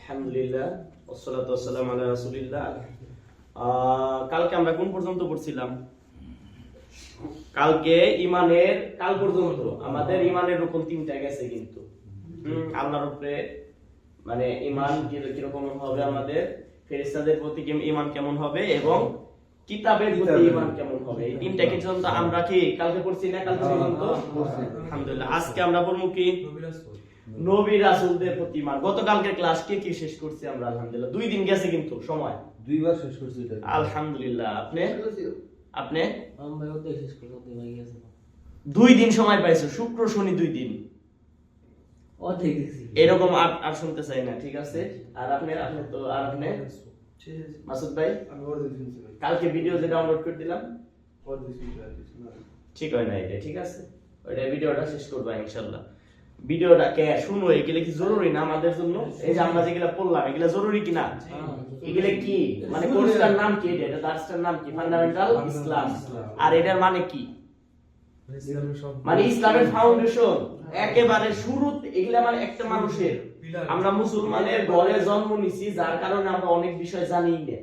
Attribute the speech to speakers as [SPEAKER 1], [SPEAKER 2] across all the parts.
[SPEAKER 1] আলহামদুলিল্লাহ ওয়াসসালাতু ওয়াসসালামু আলা রাসূলিল্লাহ। কালকে আমরা কোন পর্যন্ত পড়ছিলাম? কালকে ইমানের কাল পর্যন্ত আমাদের ইমানের রকম তিনটা গেছে কিন্তু আল্লাহর উপরে মানে ঈমান কিরকম হবে, আমাদের ফেরেশতাদের প্রতি ঈমান কেমন হবে এবং কিতাবের প্রতি ঈমান কেমন হবে, এই তিনটা পর্যন্ত আমরা কি কালকে পড়ছি না? কালকে পর্যন্ত আলহামদুলিল্লাহ। আজকে আমরা পড়ব কি নবী রাসূলদের প্রতি ঈমান। গতকালকে ক্লাস কি শেষ করছি আমরা আলহামদুলিল্লাহ। 2 দিন গেছে কিন্তু সময়
[SPEAKER 2] 2বার শেষ করছি এটা
[SPEAKER 1] আলহামদুলিল্লাহ। আপনি
[SPEAKER 3] আমরাও তো শেষ করে হয়ে গেছে
[SPEAKER 1] 2 দিন সময় পাইছো, শুক্র শনি 2 দিন
[SPEAKER 3] অর্ধেক গেছি
[SPEAKER 1] এরকম আর শুনতে চাই না, ঠিক আছে? আর আপনি তো আর আপনি মাসুদ ভাই
[SPEAKER 2] আমি ওর দিছি ভাই
[SPEAKER 1] কালকে ভিডিও যে ডাউনলোড করে দিলাম
[SPEAKER 2] ওর দিছি না
[SPEAKER 1] ঠিক হয় না এটা, ঠিক আছে? ওইটা ভিডিওটা শেষ করবা ইনশাআল্লাহ। ভিডিওটা কে শুনো, এগুলো কি জরুরি না আমাদের জন্য? এই যে আমরা যেগুলা পড়লাম এগুলা জরুরি কিনা? এগুলা কি মানে কোর্সটার নাম কি? এটা দার্সটার নাম কি? ফান্ডামেন্টাল ইসলাম। আর এটার মানে কি? মানে ইসলামের ফাউন্ডেশন একেবারে শুরুতে। এগুলা মানে একটা মানুষের, আমরা মুসলমানের ঘরে জন্ম নিছি যার কারণে আমরা অনেক বিষয় জানি না,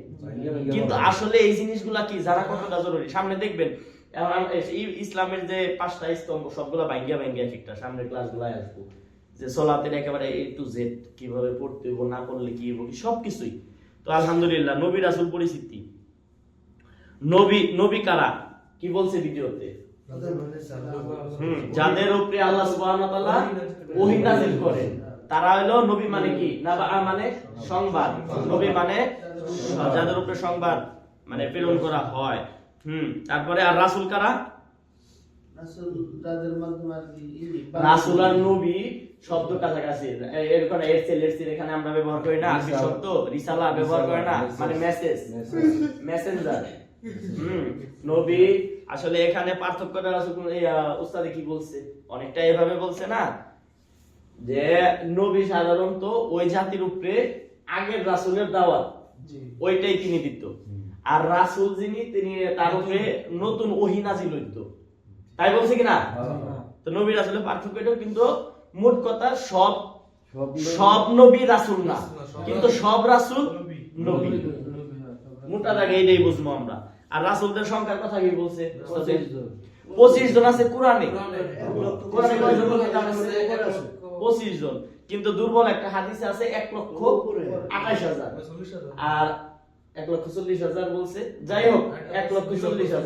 [SPEAKER 1] কিন্তু আসলে এই জিনিসগুলা কি জানা কতটা জরুরি সামনে দেখবেন। ইসলামের যে 5টা স্তম্ভ সবগুলা ভাঙ্গিয়া একটা সামনের ক্লাসগুলাই আসবো, যে সালাতের একেবারে A to Z কিভাবে পড়তে হইব, না পড়লে কি হইব, সবকিছুই। তো আলহামদুলিল্লাহ নবী রাসূল পরিচিতি। নবী কারা কি বলছে ভিডিওতে? যাদের উপরে আল্লাহ সুবহানাহু ওয়া তাআলা ওহী নাযিল করেন তারা হলো নবী। মানে কি? নাবা মানে সংবাদ। নবী মানে যাদের উপরে সংবাদ মানে প্রেরণ করা হয়। তারপরে আর রাসূল কারা?
[SPEAKER 4] রাসূল যাদের মাধ্যমে
[SPEAKER 1] রাসূল আর নবী শব্দ কাছাকাছি, এরকম এরসেল এখানে আমরা ব্যবহার করি না। আরবি শব্দ রিসালা ব্যবহার করে না, মানে মেসেজ, মেসেঞ্জার। নবী আসলে এখানে পার্থক্যটা উস্তাদে কি বলছে, অনেকটা এভাবে বলছে না যে নবী সাধারণত ওই জাতির উপরে আগের রাসূলের দাওয়াত ওইটাই তিনি দিত, আর রাসূল যিনি তিনি তার উপরে নতুন ওহী নাযিল হইতো, তাই বলছে কিনা? তো নবী রাসূলের পার্থক্য এটাও, কিন্তু মোট কথা সব নবী রাসূল না, কিন্তু সব রাসূল নবী। মোটা দাগে এইটাই বুঝবো আমরা। আর রাসূলদের সংখ্যার কথা কি বলছে? 25 জন আছে কোরআনে। কোরআনে কয়জন কিতাব আছে? 25 জন। কিন্তু দুর্বল একটা হাদিসে আছে 1,28,000 আর 1,40,000 বলছে। যাই হোক 1,40,000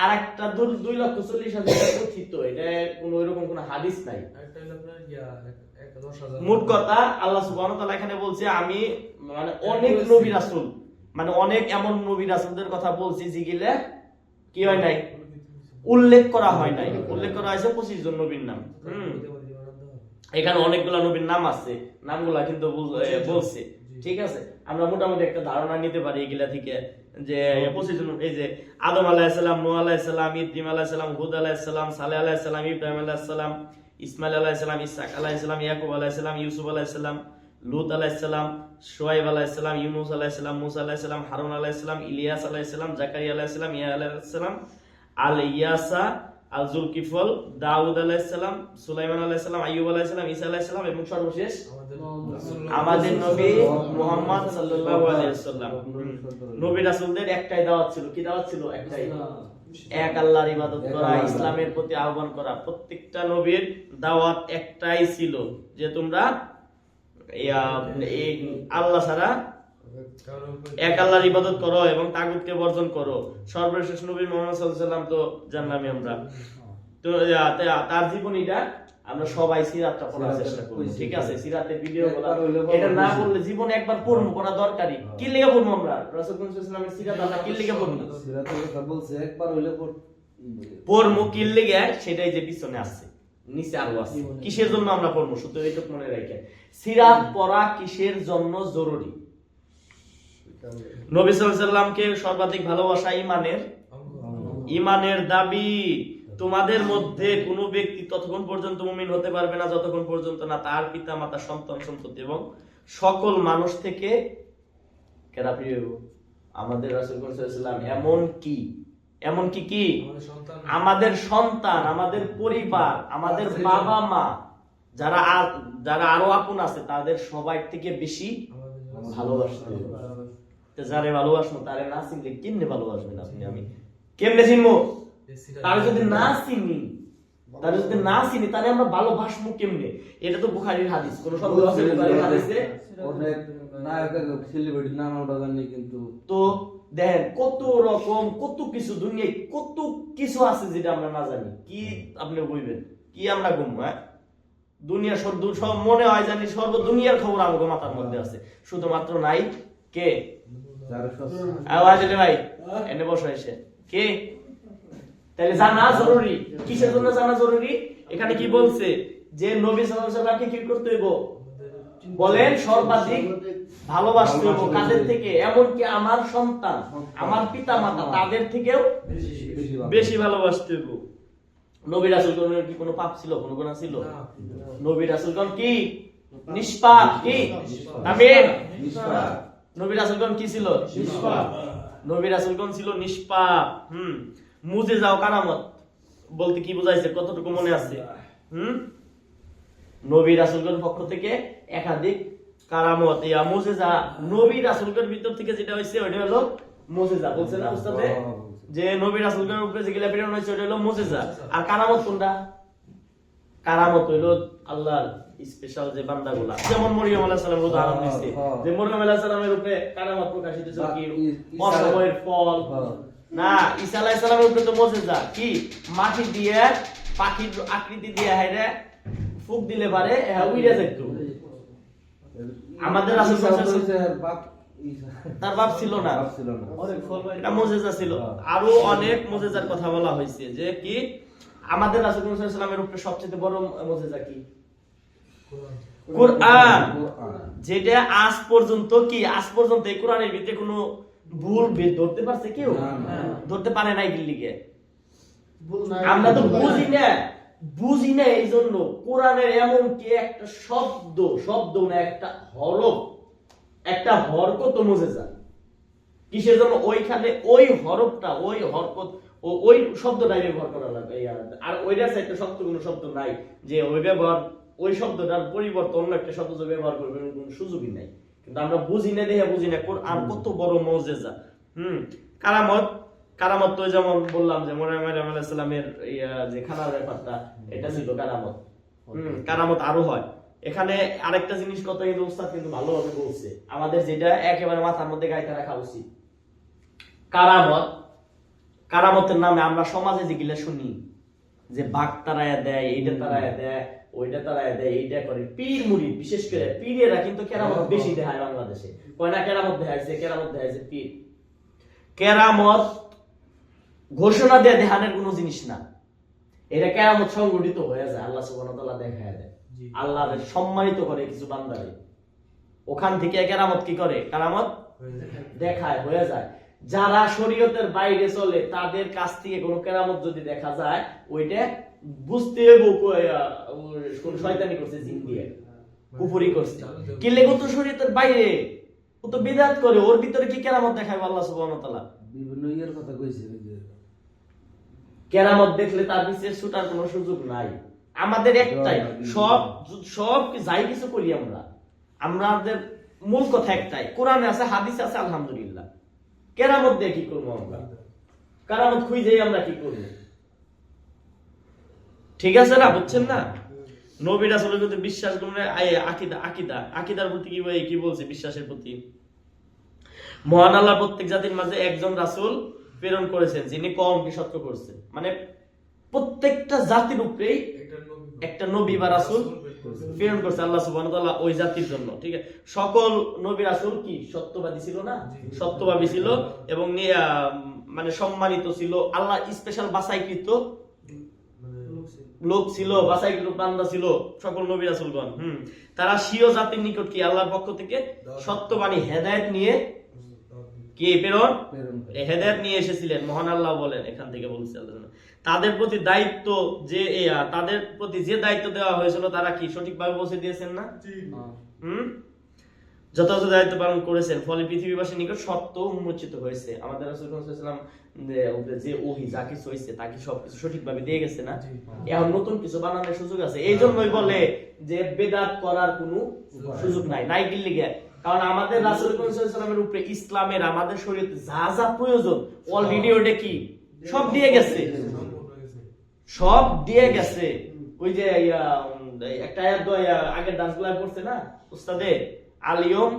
[SPEAKER 1] আর একটা 2,40,000 কথিত, এটা কোনো এরকম কোনো হাদিস নাই। মোট কথা আল্লাহ সুবহানাহু ওয়া তাআলা এখানে বলছে আমি মানে অনেক নবী রাসূল, মানে অনেক এমন নবী রাসূলদের কথা বলছি যেগুলা কি হয় নাই, উল্লেখ করা হয় নাই। উল্লেখ করা হয়েছে 25 জন নবীর নাম। এখানে অনেকগুলা নবীর নাম আছে, নামগুলা কিন্তু বলছে, ঠিক আছে? আমরা মোটামুটি একটা ধারণা নিতে পারি এগুলা থেকে, যে 25 জন, এই যে আদম আলাইহিস সালাম, নূহ আলাইহিস সালাম, ইব্রাহিম আলাইহিস সালাম, হুদ আলাইহিস সালাম, সালেহ আলাইহিস সালাম, ইব্রাহিম আলাইহিস সালাম, ইসমাঈল আলাইহিস সালাম, ইসহাক আলাইহিস সালাম, ইয়াকুব আলাইহিস সালাম, ইউসুফ আলাইহিস সালাম, লূত আলাইহিস সালাম, শুআয়ব আলাইহিস সালাম, ইউনূস আলাইহিস সালাম, মূসা আলাইহিস সালাম, হারুন আলাইহিস সালাম, ইলিয়াস আলাইহিস সালাম, জাকারিয়া আলাইহিস সালাম, ইয়াহয়া আলাইহিস সালাম, আল ইয়াসা, আল যুলকিফল, দাউদ আলাইহিস সালাম, সুলাইমান আলাইহিস সালাম, আইয়ুব আলাইহিস সালাম, ঈসা আলাইহিস সালাম এবং সর্বশেষ আমাদের নবী মুহাম্মদ সাল্লাল্লাহু আলাইহি ওয়াসাল্লাম। নবী রাসূলদের একটাই দাওয়াত ছিল। কি দাওয়াত ছিল? একটাই, এক আল্লাহর ইবাদত করা, ইসলামের প্রতি আহ্বান করা। প্রত্যেকটা নবীর দাওয়াত একটাই ছিল যে তোমরা আল্লাহ ছাড়া এক আল্লাহর ইবাদত করো এবং তাগুতকে বর্জন করো। সর্বশেষ নবী মুহাম্মদ সাল্লাল্লাহু আলাইহি ওয়াসাল্লাম তো জানলামই আমরা। তো তার জীবনীটা আমরা সবাই সিরাতটা পড়ার চেষ্টা করব, ঠিক আছে? সিরাতের ভিডিওগুলো এটা না পড়লে জীবনে একবার পড়া দরকারি। কি লিখে পড়বো আমরা? রাসূল সাল্লাল্লাহু আলাইহি ওয়াসাল্লামের সিরাত আমরা কি লিখে পড়বো?
[SPEAKER 2] সিরাতের কথা বলছে একবার হইলে
[SPEAKER 1] পড়বো কি লিখে, সেটাই যে পিছনে আছে, নিচে আরো আছে। কিসের জন্য আমরা পড়বো শুধু এইটুকু মনে রাখেন, সিরাত পড়া কিসের জন্য জরুরি? নবী সাল্লাল্লাহু আলাইহি ওয়াসাল্লামকে সর্বাধিক ভালোবাসা ঈমানের দাবি। তোমাদের মধ্যে কোনো ব্যক্তি ততক্ষণ পর্যন্ত মুমিন হতে পারবে না যতক্ষণ পর্যন্ত না তার পিতা মাতা, সন্তান সন্ততি এবং সকল মানুষ থেকে কেরা প্রিয় হইব। আমাদের রাসূল সাল্লাল্লাহু আলাইহি ওয়াসাল্লাম এমন কি আমাদের সন্তান, আমাদের পরিবার, আমাদের বাবা মা, যারা আরো আপন আছে তাদের সবাই থেকে বেশি ভালোবাসতে হবে। তো যারে ভালোবাসবো তারে না চিনলে কেমনে ভালোবাসবেন আপনি আমি কেমনে চিনবো? তার যদি না চিনি তাহলে আমরা ভালোবাসবো কেমনে? এটা তো বুখারীর হাদিস, কোন সন্দেহ আছে বুখারীর হাদিসে?
[SPEAKER 2] অনেক নায়ক সেলিব্রিটি নাম আমরা জানি, কিন্তু
[SPEAKER 1] তো দেখেন কত রকম কত কিছু দুনিয়ায় কত কিছু আছে যেটা আমরা না জানি। কি আপনি বলবেন কি আমরা গুম? হ্যাঁ, দুনিয়া সব মনে হয় জানি, সর্ব দুনিয়ার খবর আমাকে মাথার মধ্যে আছে, শুধুমাত্র নাই কে?
[SPEAKER 2] যারা সব
[SPEAKER 1] আওয়াজ রে ভাই, এনে বসো এসে কে? তাহলে জানা জরুরি। কিসের জন্য জানা জরুরি? এখানে কি বলছে যে নবী সাল্লাল্লাহু আলাইহি ওয়াসাল্লামকে কি করতে হইব? বলেন সর্বাধিক ভালোবাসতে হইব। কাদের থেকে? এমনকি আমার সন্তান, আমার পিতা মাতা, তাদের থেকেও বেশি ভালোবাসতে হইব। নবী রাসূলগণের কি কোনো পাপ ছিল, কোনো গুনাহ ছিল? নবী রাসূলগণ কি নিষ্পাপ? কি আমিন?
[SPEAKER 2] নিষ্পাপ।
[SPEAKER 1] নবী রাসূলগণ কি ছিল? নিষ্পাপ। নবী রাসূলগণ ছিল নিষ্পাপ। মুজিজা ও কারামত বলতে কি বোঝাইছে? কতটুকু মনে আছে? নবী রাসূলগণের পক্ষ থেকে একাধিক কারামত ইয়া মুজিজা, নবী রাসূলগণের ভিতর থেকে যেটা হইছে ওটা হলো মুজিজা। বলছে না উস্তাদে যে নবী রাসূলগণের উপরে যেগুলা প্রেরণ হইছে ওটা হলো মুজিজা। আর কারামত কোনটা? কারামত হইলো আল্লাহর স্পেশাল যে বান্দাগুলা, যেমন মরিয়ম আলাইহিস সালামের উদাহরণ দিচ্ছে যে মরিয়ম আলাইহিস সালামের উপরে কারামত প্রকাশিত হয়েছে কি? অসময়ের ফল না। ঈসা আলাইহিস সালামের উপরে তো মুজিজা কি? মাটি দিয়ে পাখির আকৃতি দিয়ে হাইরে ফুক দিলে পারে উইড়ে যেত। আমাদের রাসূল সাল্লাল্লাহু আলাইহি ওয়াসাল্লাম তার বাপ ছিল না, এটা মুজিজা ছিল। আরো অনেক মুজিজার কথা বলা হয়েছে যে কি আমাদের রাসূল সাল্লাল্লাহু আলাইহি ওয়াসাল্লামের উপরে সবচেয়ে বড় মুজিজা কি? কোরআন। যেটা আজ পর্যন্ত কি আজ পর্যন্ত এই কোরআনের ভিতরে কোনো ভুল ভেদ ধরতে পারছে কেউ? ধরতে পারে নাই। দিল্লিকে আমরা তো বুঝি না এই জন্য কোরআনের এমন কি একটা শব্দ না একটা হরফ, একটা হরকত মুজিজা। কিসের জন্য? ওইখানে ওই হরফটা, ওই হরকত ওই শব্দটাই ব্যবহার করা লাগবে। আর ওইটার সাথে শব্দ কোনো শব্দ নাই যে ওই শব্দটার পরিবর্তন অন্য একটা শব্দ ব্যবহার করবে, কোনো সুযোগই নাই। কিন্তু আমরা বুঝি না কোরআন কত বড় মুজিজা। কারামত তো যেমন বললাম যে মরিয়ম আলাইহিস সালামের যে খানার ব্যাপারটা, এটা ছিল কারামত। কারামত আরো হয়। এখানে আরেকটা জিনিস কথা কিন্তু উস্তাদ কিন্তু ভালোভাবে বলছে, আমাদের যেটা একেবারে মাথার মধ্যে গাইতে রাখা উচিত। কারামতের নামে আমরা সমাজে যেগুলা শুনি যে বাঘ তারায়া দেয়, এইটা তারায়া দেয়, ওইটা তারায়া দেয়, এইটা করে। পীর মুরিদ, বিশেষ করে পীরেরা কিন্তু কেরামত বেশি দেখায় বাংলাদেশে। কয়না কেরামত দেখাইছে পীর। কেরামত ঘোষণা দিয়ে দেখানোর কোনো জিনিস না, এটা কেরামত সংগঠিত হয়ে যায়। আল্লাহ সুবহানাহু ওয়া তাআলা দেখায় দেয়, আল্লাহ সম্মানিত করে কিছু বান্দারে। ওখান থেকে কেরামত কি করে? কেরামত দেখায়, হয়ে যায়। যারা শরীয়তের বাইরে চলে তাদের কাছ থেকে কোনো কেরামত যদি দেখা যায়, ওইটা বুঝতে হবে কোন শয়তানি করছে, জিন দিয়ে কুফরি করছে। কিলে কত শরীয়তের বাইরে, ও তো বিদআত করে, ওর ভিতরে কি কেরামত দেখায় আল্লাহ সুবহানাহু ওয়া তাআলা?
[SPEAKER 2] বিভিন্ন ইয়ের কথা কইছে।
[SPEAKER 1] কেরামত দেখলে তার পিছে ছুটার কোনো সুযোগ নাই। আমাদের একটাই, সব যাই কিছু করি আমাদের মূল কথা একটাই, কোরআনে আছে, হাদিসে আছে, আলহামদুলিল্লাহ। কেরামত দিয়ে কি করবো আমরা? কেরামত খুঁজেই আমরা কি করবো? ঠিক আছে না? বুঝছেন না? নবী রাসূলের প্রতি বিশ্বাস করলে আকীদার প্রতি কি বলছে? বিশ্বাসের প্রতি মহান আল্লাহ প্রত্যেক জাতির মাঝে একজন রাসূল প্রেরণ করেছেন যিনি কওমকে সতর্ক করছেন। মানে প্রত্যেকটা জাতির উপরেই একটা নবী বা রাসূল প্রেরণ করছে আল্লাহ সুবহানাহু ওয়া তাআলা ওই জাতির জন্য। ঠিক আছে, সকল নবী রাসূল কি সত্যবাদী ছিল না? সত্যবাদী ছিল এবং মানে সম্মানিত ছিল। আল্লাহ স্পেশাল বাছাইকৃত লোক ছিল, বাছাইকৃত বান্দা ছিল সকল নবী রাসূলগণ। তারা স্বীয় জাতির নিকট কি আল্লাহর পক্ষ থেকে সত্যবাণী হেদায়েত নিয়ে কি প্রেরণ হেদায়েত নিয়ে এসেছিলেন। মহান আল্লাহ বলেন, এখান থেকে বলছে আল্লাহ, তাদের প্রতি দায়িত্ব যে তাদের প্রতি যে দায়িত্ব দেওয়া হয়েছিল তারা কি সঠিকভাবে পৌঁছে দিয়েছেন না? যথাযথ দায়িত্ব পালন করেছেন, ফলে পৃথিবীবাসীর নিকট সত্য উন্মোচিত হয়েছে। আমাদের রাসূল সাল্লাল্লাহু আলাইহি ওয়াসাল্লাম যে ওহী যা কিছু হয়েছে তা কি সবকিছু সঠিকভাবে দিয়ে গেছে না? এখন নতুন কিছু বানানোর সুযোগ আছে। এই জন্যই বলে যে বেদাত করার কোনো সুযোগ নাই, নাই কি লিগে? কারণ আমাদের রাসূল সাল্লাল্লাহু আলাইহি ওয়াসাল্লামের উপরে ইসলামের আমাদের শরীয়তে যা যা প্রয়োজন অলরেডি ওটা কি সব দিয়ে গেছে, সব দিয়ে গেছে। ওই যে একটা আয়াত আগের দাসগুলা পড়ছে না উস্তাদে, আলিয়ম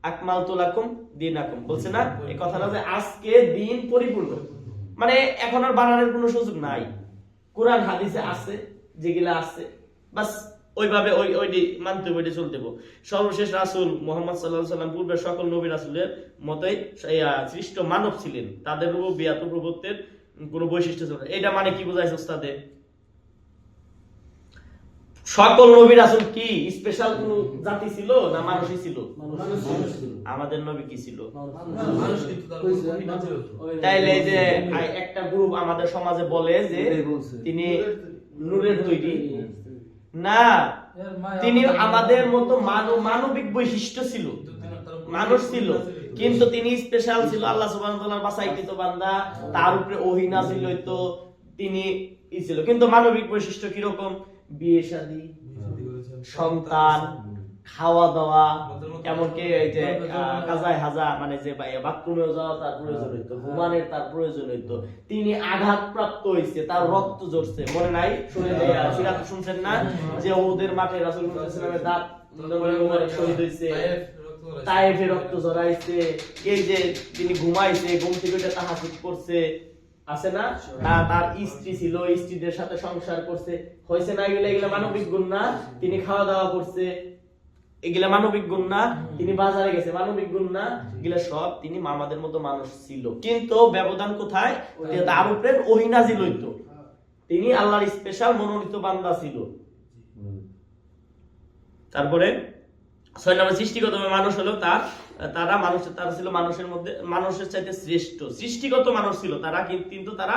[SPEAKER 1] আকমালতু লাকুম দীনাকুম, বলছে না এই কথাটা যে আজকে দিন পরিপূর্ণ, মানে এখন আর বানানোর কোনো সুযোগ নাই। কোরআন হাদিসে আছে যেগুলা আছে, বাস ওইভাবে ওইটি মানতে ওইটি চলতে। সর্বশেষ রাসূল মুহাম্মদ সাল্লাল্লাহু আলাইহি ওয়াসাল্লাম পূর্বের সকল নবী রাসূলের মতই সৃষ্ট মানব ছিলেন, তাদের রুবুবিয়াত প্রভুত্বের কোনো বৈশিষ্ট্য ছিল। এটা মানে কি বোঝাইছে উস্তাদে? সকল নবী রাসূল কি স্পেশাল কোন জাতি ছিল না মানুষই ছিল? আমাদের নবী কি ছিল? তাইলে যে একটা গ্রুপ আমাদের সমাজে বলে যে তিনি নূরের তৈরি না, তিনি আমাদের মতো মানবিক বৈশিষ্ট্য ছিল, মানুষ ছিল, কিন্তু তিনি স্পেশাল ছিল, আল্লাহ সুবহানাহু ওয়া তাআলার বাছাইকৃত বান্দা, তার উপরে ওহী নাযিল হইতো, তিনি ছিল। কিন্তু মানবিক বৈশিষ্ট্য কি রকম? বিয়ে শাদী, সন্তান, খাওয়া দাওয়া, এমনকি এই যে কাজায় হাজা মানে যে বাথরুমেও যাওয়া তার প্রয়োজন হইতো, ঘুমানোর তার প্রয়োজন হইতো, তিনি আঘাতপ্রাপ্ত হইছে, তার রক্ত ঝরছে, মনে নাই? শুনে সিরাত শুনছেন না যে ওদের মাঠে রাসূলুল্লাহ সাল্লাল্লাহু আলাইহি ওয়াসাল্লামের দাঁত শহীদ হইছে, তায়েফে রক্ত ঝরাইছে, এই যে তিনি ঘুমাইছে, ঘুম থেকে উঠে তাহাজ্জুদ করছে, আছে না? তার স্ত্রী ছিল, স্ত্রীদের সাথে সংসার করছে, হইছে না? এগুলা মানবিক গুণ না? তিনি খাওয়া দাওয়া করছে, এগুলা মানবিক গুণ না? তিনি বাজারে গেছে, মানবিক গুণ না? এগুলা সব তিনি আমাদের মতো মানুষ ছিল, কিন্তু ব্যবধান কোথায়? তার উপরে ওহী নাযিল হইতো, তিনি আল্লাহর স্পেশাল মনোনীত বান্দা ছিল। তারপরে 6 নম্বর সৃষ্টিগতভাবে মানুষ হলো তারা মানুষের, তারা ছিল মানুষের মধ্যে মানুষের চাইতে শ্রেষ্ঠ, সৃষ্টিগত মানুষ ছিল তারা, কিন্তু তারা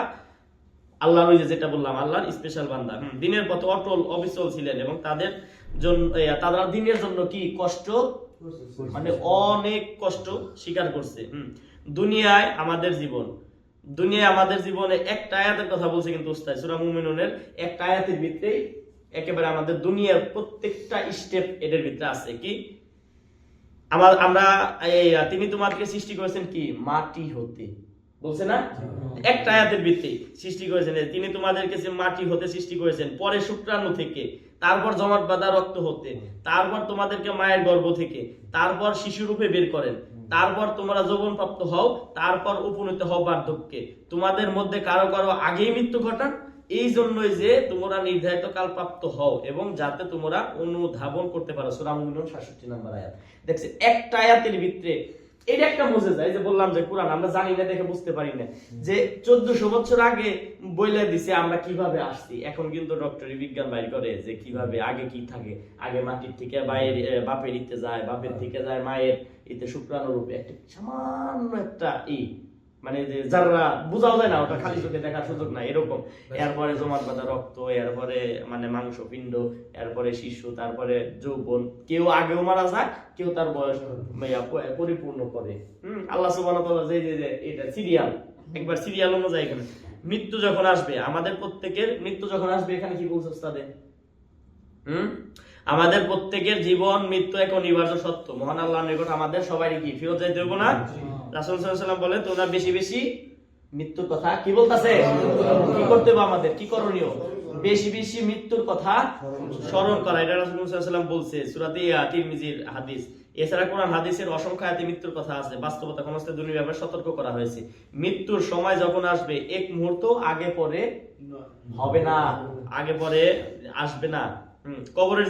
[SPEAKER 1] আল্লাহর ওই যেটা বললাম আল্লাহর স্পেশাল বান্দা। দিনের পথে অটল অবিচল ছিলেন এবং তাদের জন্য তারা দিনের জন্য কি কষ্ট, মানে অনেক কষ্ট স্বীকার করছে। দুনিয়ায় আমাদের জীবনে একটা আয়াতের কথা বলছে কিন্তু উস্তাদ, সূরা মুমিনুনের একটা আয়াতের ভিতরেই একেবারে আমাদের দুনিয়ার প্রত্যেকটা স্টেপ এদের ভিতরে আছে। কি আমরা তিনি তোমাদেরকে সৃষ্টি করেছেন কি মাটি হতে, বলছে না? একটা আয়াতের ভিত্তি সৃষ্টি করেছেন, তিনি তোমাদেরকে মাটি হতে সৃষ্টি করেছেন, পরে শুক্রাণু থেকে, তারপর জমাট বাঁধা রক্ত হতে, তারপর তোমাদেরকে মায়ের গর্ভ থেকে, তারপর শিশু রূপে বের করেন, তারপর তোমরা যৌবন প্রাপ্ত হও, তারপর উপনীত হও বার্ধক্যে, তোমাদের মধ্যে কারো কারো আগেই মৃত্যু ঘটান, এই জন্যই যে তোমরা নির্ধারিত কাল প্রাপ্ত হও এবং যাতে তোমরা অনুধাবন করতে পারো। সূরা মুমিনুন 67 নম্বর আয়াত। দেখছেন একটা আয়াতের ভিতরে এটা একটা মুজিজা। এই যে বললাম যে কোরআন আমরা জানি না, দেখে বুঝতে পারি না, যে 1400 বছর আগে বইলা দিছে আমরা কিভাবে আসছি। এখন কিন্তু ডক্টরি বিজ্ঞান বাইর করে যে কিভাবে আগে কি থাকে, আগে মাটির থেকে বাপের ইতে যায়, বাপের থেকে যায় মায়ের ইতে শুক্রাণু রূপে, একটা সামান্য একটা মানে যে যারা বোঝাও যায় না, ওটা খালি চোখে দেখার সুযোগ নাই এরকম। এরপরে জমাট বাঁধা রক্ত, এরপরে মানে মাংস পিণ্ড, এরপরে শিশু, তারপরে যৌবন, কেউ আগেও মারা যায়, কেউ তার বয়স পরিপূর্ণ করে। আল্লাহ সুবহানাহু ওয়া তাআলা যে এটা সিরিয়াল, একবার সিরিয়াল অনুযায়ী এখানে মৃত্যু যখন আসবে, আমাদের প্রত্যেকের মৃত্যু যখন আসবে, এখানে কি বলছে ওস্তাদে? আমাদের প্রত্যেকের জীবন মৃত্যু এক অনিবার্য সত্য, মহান আল্লাহর নিকট আমাদের সবারই কি ফিরত যাইতে হবে না? রাসূল সাল্লাল্লাহু আলাইহি ওয়াসাল্লাম বলে তোমরা বেশি বেশি মৃত্যুর কথা কি বলতাছে, কি করতে হবে, আমাদের কি করণীয়? বেশি বেশি মৃত্যুর কথা স্মরণ করা। এটা রাসূল সাল্লাল্লাহু আলাইহি ওয়াসাল্লাম বলছে, সূরাতে তিরমিজির হাদিস। এছাড়া কোরআন হাদিসের অসংখ্য আয়াতে মৃত্যুর কথা আছে, বাস্তবতা সমস্ত দুনিয়ার ব্যাপারে সতর্ক করা হয়েছে। মৃত্যুর সময় যখন আসবে এক মুহূর্ত আগে পরে হবে না, আগে পরে আসবে না। কবরের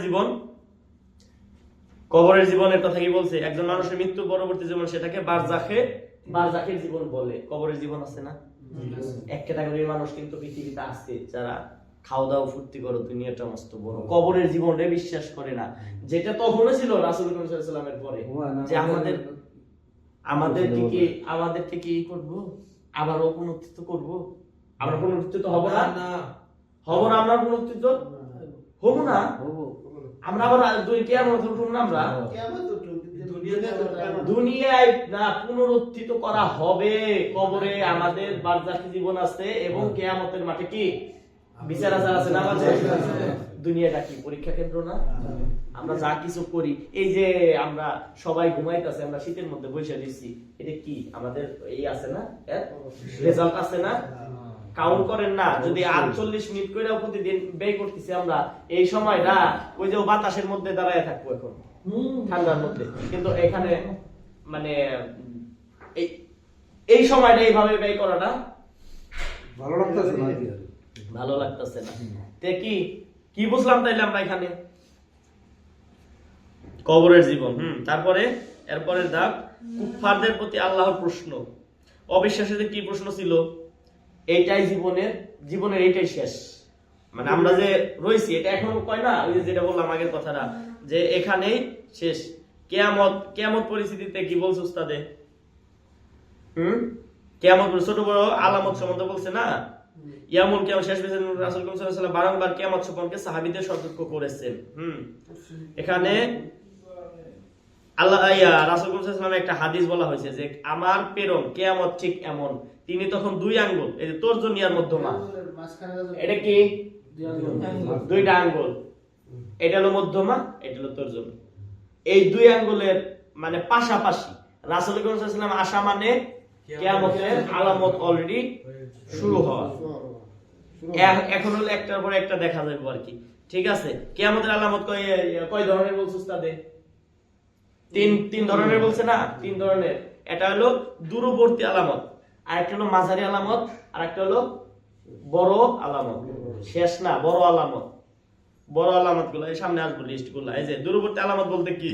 [SPEAKER 1] জীবনের কথা কি বলছে? একজন মানুষের মৃত্যুর পরবর্তী জীবন সেটাকে বারজাখের জীবন বলে। কবরের জীবন আছে না? এক ক্যাটাগরির মানুষ কিন্তু পৃথিবীতে আছে যারা খাওয়া দাওয়া ফুর্তি করো, দুনিয়াটা মস্ত বড়, কবরের জীবনে বিশ্বাস করে না, যেটা তখনও ছিল রাসূল সাল্লাল্লাহু আলাইহি ওয়াসাল্লামের পরে, যে আমাদেরকে কি করব, আবারও পুনরুত্থিত করব, আমরা পুনরুত্থিত হব না, আমরা পুনরুত্থিত হব না, আমরা আবার কিয়ামত উঠব না, আমরা দুনিয়ায় না পুনরুত্থিত করা হবে। কবরে আমাদের বারজাখী জীবন আছে এবং কিয়ামতের মাঠে কি বিচার আচার আছে না মাঝে? দুনিয়াটা কি পরীক্ষা কেন্দ্র না? আমরা যা কিছু করি, এই যে আমরা সবাই ঘুমাইতেছে, আমরা শীতের মধ্যে বসে দিচ্ছি, এটা কি আমাদের এই আছে না, রেজাল্ট আছে না? কাউন্ট করেন না? যদি 48 মিনিট করে প্রতিদিন ব্যয় করতেছি আমরা, এই সময়টা ওই যে বাতাসের মধ্যে দাঁড়ায় থাকবো এখন ঠান্ডার মধ্যে, কিন্তু এখানে মানে এই সময়টা এইভাবে ব্যয় করাটা
[SPEAKER 2] ভালো লাগতেছে না কি?
[SPEAKER 1] ভালো লাগতেছে না। তে কি বুঝলাম তাইলে আমরা এখানে? কবরের জীবন। তারপরে এরপরের ধাপ, কুফফারদের প্রতি আল্লাহর প্রশ্ন। অবিশ্বাসীদের কি প্রশ্ন ছিল? এইটাই জীবনের এইটাই শেষ, মানে আমরা যে রয়েছি এটা এখনো কয় না, ওই যে যেটা বললাম আগের কথাটা, যে এখানেই শেষ। কিয়ামত পরিস্থিতিতে কি বলছে উস্তাদে? কিয়ামত ছোট বড় আলামত সম্বন্ধে বলছে না? ইয়ামুল কিয়ামত শেষ হয়েছে, রাসূল সাল্লাল্লাহু আলাইহি ওয়াসাল্লাম বারংবার কিয়ামত সম্পর্কে সাহাবীদের সতর্ক করেছেন। এখানে আল্লাহ রাসূল সাল্লাল্লাহু আলাইহি ওয়াসাল্লামের একটা হাদিস বলা হয়েছে যে আমার প্রেরণ কিয়ামত ঠিক এমন, তিনি তখন 2 আঙ্গুল, এই যে তর্জনী আর মধ্যমা, এটা কি দুইটা আঙ্গুল, এটা হলো মধ্যমা, এটা হলো তর্জনী, এই 2 আঙ্গুলের মানে পাশাপাশি রাসূল সাল্লাল্লাহু আলাইহি ওয়াসাল্লাম আসা মানে কিয়ামতের আলামত অলরেডি শুরু হওয়া। এখন হলো একটার পর একটা দেখা যাবে আর কি, ঠিক আছে? কিয়ামতের আলামত কয় ধরনের বলছে উস্তাদে? তিন ধরনের বলছে না? 3 ধরনের। এটা হলো দূরবর্তী আলামত, আর একটা হলো মাঝারি আলামত, আর একটা হলো বড় আলামত। শেষ না, বড় আলামত। বড় আলামত গুলো এই সামনে আসবে লিস্ট গুলো। এই যে দূরবর্তী আলামত বলতে কি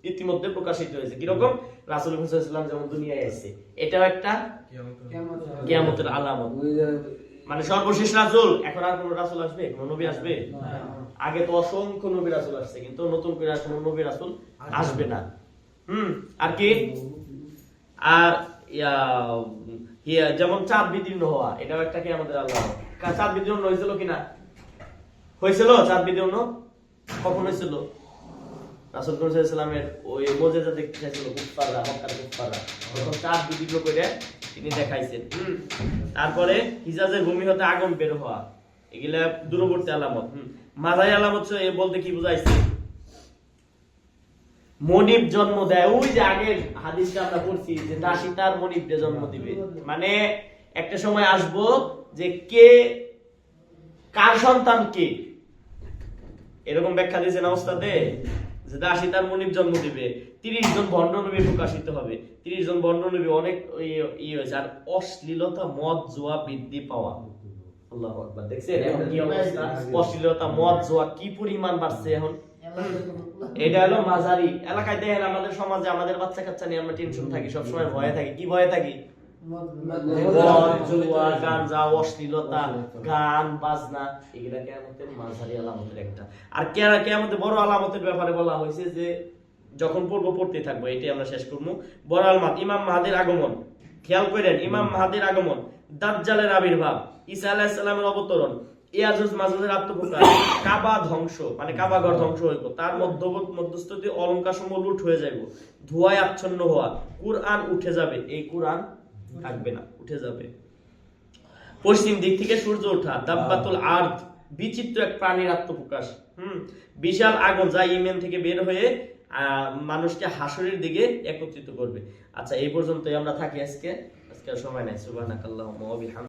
[SPEAKER 1] ইতিমধ্যে প্রকাশিত হয়েছে, কিরকম? রাসূল সাল্লাল্লাহু আলাইহি ওয়াসাল্লাম যেমন দুনিয়ায় এসেছে, এটাও একটা কিয়ামতের আলামত। মানে সর্বশেষ রাসূল, এখন আর কোন রাসূল আসবে? কোন নবী আসবে? আগে তো অসংখ্য নবী রাসূল আসছে, কিন্তু নতুন করে আর কোন নবী রাসূল আসবে না। আর কি? আর যেমন চাঁদ বিদীর্ণ হওয়া, এটাও একটা কিয়ামতের আলামত। চাঁদ বিদীর্ণ হয়েছিল কিনা? হয়েছিল। চাঁদ বিদীর্ণ কখন হয়েছিল? রাসূল সাল্লাল্লাহু আলাইহি ওয়াসাল্লামের ওই মুজিজা দেখতে চাইছিল কুফফাররা, মক্কার কুফফাররা, তখন চাঁদ বিদীর্ণ করে তিনি দেখাইছেন। তারপরে হিজাজের ভূমি হতে আগুন বের হওয়া, এগুলা দূরবর্তী আলামত। মাঝারি আলামত বলতে কি বুঝাইছে? মনিব জন্ম দেয়। ওই যে আগের হাদিসটা আমরা পড়ছি যে দাসী তার মনিবকে জন্ম দিবে, মানে একটা সময় আসবো যে কে কার সন্তান কে, এরকম ব্যাখ্যা দিয়েছে না ওস্তাদে, যে দাসী তার মনিব জন্ম দিবে। 30 জন ভণ্ড নবী প্রকাশিত হবে। 30 জন ভণ্ড নবী, অনেক হয়েছে। আর অশ্লীলতা, মদ, জুয়া বৃদ্ধি পাওয়া। আল্লাহু আকবার। দেখছেন এখন কি অবস্থা? অশ্লীলতা, মদ, জুয়া কি পরিমাণ বাড়ছে এখন। এটা হলো মাঝারি এলাকায়। দেখেন আমাদের সমাজে আমাদের বাচ্চা কাচ্চা নিয়ে আমরা টেনশন থাকি, সবসময় ভয়ে থাকি। কি ভয়ে থাকি? মদ, জুয়া, গাঁজা, অশ্লীলতা, গান বাজনা, এগুলা কিয়ামতের মাঝারি আলামতের একটা। আর কিয়ামতের বড় আলামতের ব্যাপারে বলা হয়েছে যে যখন পড়তে থাকবো, এটাই আমরা শেষ করবো। বড় আলামত ইমাম মাহদীর আগমন। খেয়াল করেন, ইমাম মাহদীর আগমন, দাজ্জালের আবির্ভাব, ঈসা আলাইহিস সালামের অবতরণ, ইয়াজুজ মাজুজের আত্মপ্রকাশ, কাবা ধ্বংস, মানে কাবা ঘর ধ্বংস হইব, তার মধ্যস্থতে অলংকার সমূহ লুট হয়ে যাইব, ধোঁয়ায় আচ্ছন্ন হওয়া, কুরআন উঠে যাবে, এই কুরআন থাকবে না, উঠে যাবে। পশ্চিম দিক থেকে সূর্য ওঠা, দাব্বাতুল আরদ, বিচিত্র এক প্রাণীর আত্মপ্রকাশ। বিশাল আগুন যা ইয়েমেন থেকে বের হয়ে মানুষকে হাসরের দিকে একত্রিত করবে। আচ্ছা, এই পর্যন্তই আমরা থাকি আজকে সময় নাই। সুবহানাকাল্লাহুম্মা ওয়া বিহামদিকা।